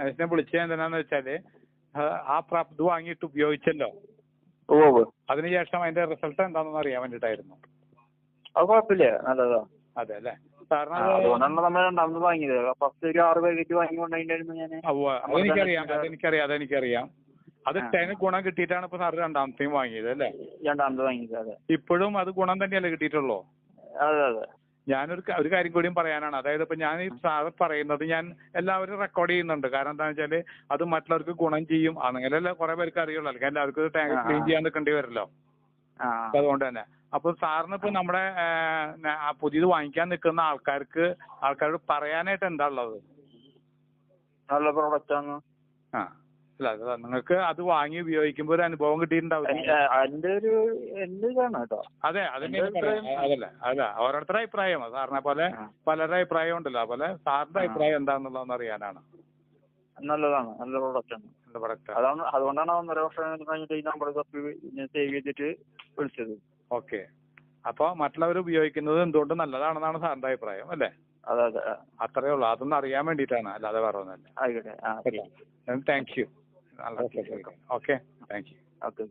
എന്നെ വിളിച്ചത് എന്തിനാന്ന് വെച്ചാല് ഇത് വാങ്ങിയിട്ട് ഉപയോഗിച്ചല്ലോ. അതിനുശേഷം അതിന്റെ റിസൾട്ട് എന്താണെന്ന് അറിയാൻ വേണ്ടിട്ടായിരുന്നു. അത് കുഴപ്പമില്ല, നല്ലതാ. അതെ അല്ലേ സാറിന്? അതുകൊണ്ടാണ് നമ്മൾ രണ്ടാമത് വാങ്ങിയത്. ഫസ്റ്റ് ഒരു 6 പാക്കറ്റ് വാങ്ങിക്കൊണ്ടായിരുന്നു ഞാൻ. അതെനിക്കറിയാം. അത് ഇട്ടതിന് ഗുണം കിട്ടിയിട്ടാണ് ഇപ്പൊ സാറ് രണ്ടാമത്തെയും വാങ്ങിയത് അല്ലേ? രണ്ടാമത് വാങ്ങിയത്, അതെ. ഇപ്പോഴും അത് ഗുണം തന്നെയല്ലേ കിട്ടിയിട്ടുള്ളൂ? അതെ അതെ. ഒരു കാര്യം കൂടിയും പറയാനാണ്. അതായത് ഇപ്പൊ ഞാൻ ഈ സാറ് പറയുന്നത് ഞാൻ എല്ലാവരും റെക്കോർഡ് ചെയ്യുന്നുണ്ട്. കാരണം എന്താണെന്ന് വെച്ചാല് അത് മറ്റുള്ളവർക്ക് ഗുണം ചെയ്യും. അങ്ങനെയല്ല കുറെ പേർക്ക് അറിയുള്ളൂ. അല്ലെങ്കിൽ എല്ലാവർക്കും ടാങ്ക് ക്ലീൻ ചെയ്യാൻ നിൽക്കേണ്ടി വരല്ലോ. അതുകൊണ്ട് തന്നെ അപ്പൊ സാറിന് ഇപ്പൊ നമ്മുടെ പുതിയത് വാങ്ങിക്കാൻ നിൽക്കുന്ന ആൾക്കാരോട് പറയാനായിട്ട് എന്താ ഉള്ളത്? നല്ല പ്രോഡക്റ്റ് ആണ്. അല്ല, നിങ്ങൾക്ക് അത് വാങ്ങി ഉപയോഗിക്കുമ്പോൾ ഒരു അനുഭവം കിട്ടിയിട്ടുണ്ടാവില്ല. അതെ, അതല്ല ഓരോരുത്തരുടെ അഭിപ്രായം. സാറിനെ പോലെ പലരുടെ അഭിപ്രായം ഉണ്ടല്ലോ. അതുപോലെ സാറിന്റെ അഭിപ്രായം എന്താണെന്നുള്ളതെന്ന് അറിയാനാണ്. നല്ലതാണ്, നല്ല പ്രോഡക്റ്റ് ആണ്. നല്ല പ്രോഡക്റ്റ്. അതുകൊണ്ടാണ് 1.5 വർഷം കഴിഞ്ഞിട്ട് ഈ നമ്പർ സേവ് ചെയ്തിട്ട് വിളിച്ചത്. ഓക്കെ. അപ്പൊ മറ്റുള്ളവർ ഉപയോഗിക്കുന്നത് എന്തുകൊണ്ട് നല്ലതാണെന്നാണ് സാറിന്റെ അഭിപ്രായം അല്ലേ? അതെ അതെ. അത്രേ ഉള്ളൂ. അതൊന്നും അറിയാൻ വേണ്ടിയിട്ടാണ്, അല്ലാതെ വേറെ ഒന്നല്ല. ആയിക്കോട്ടെ. Thank you. Okay, thank you. Okay.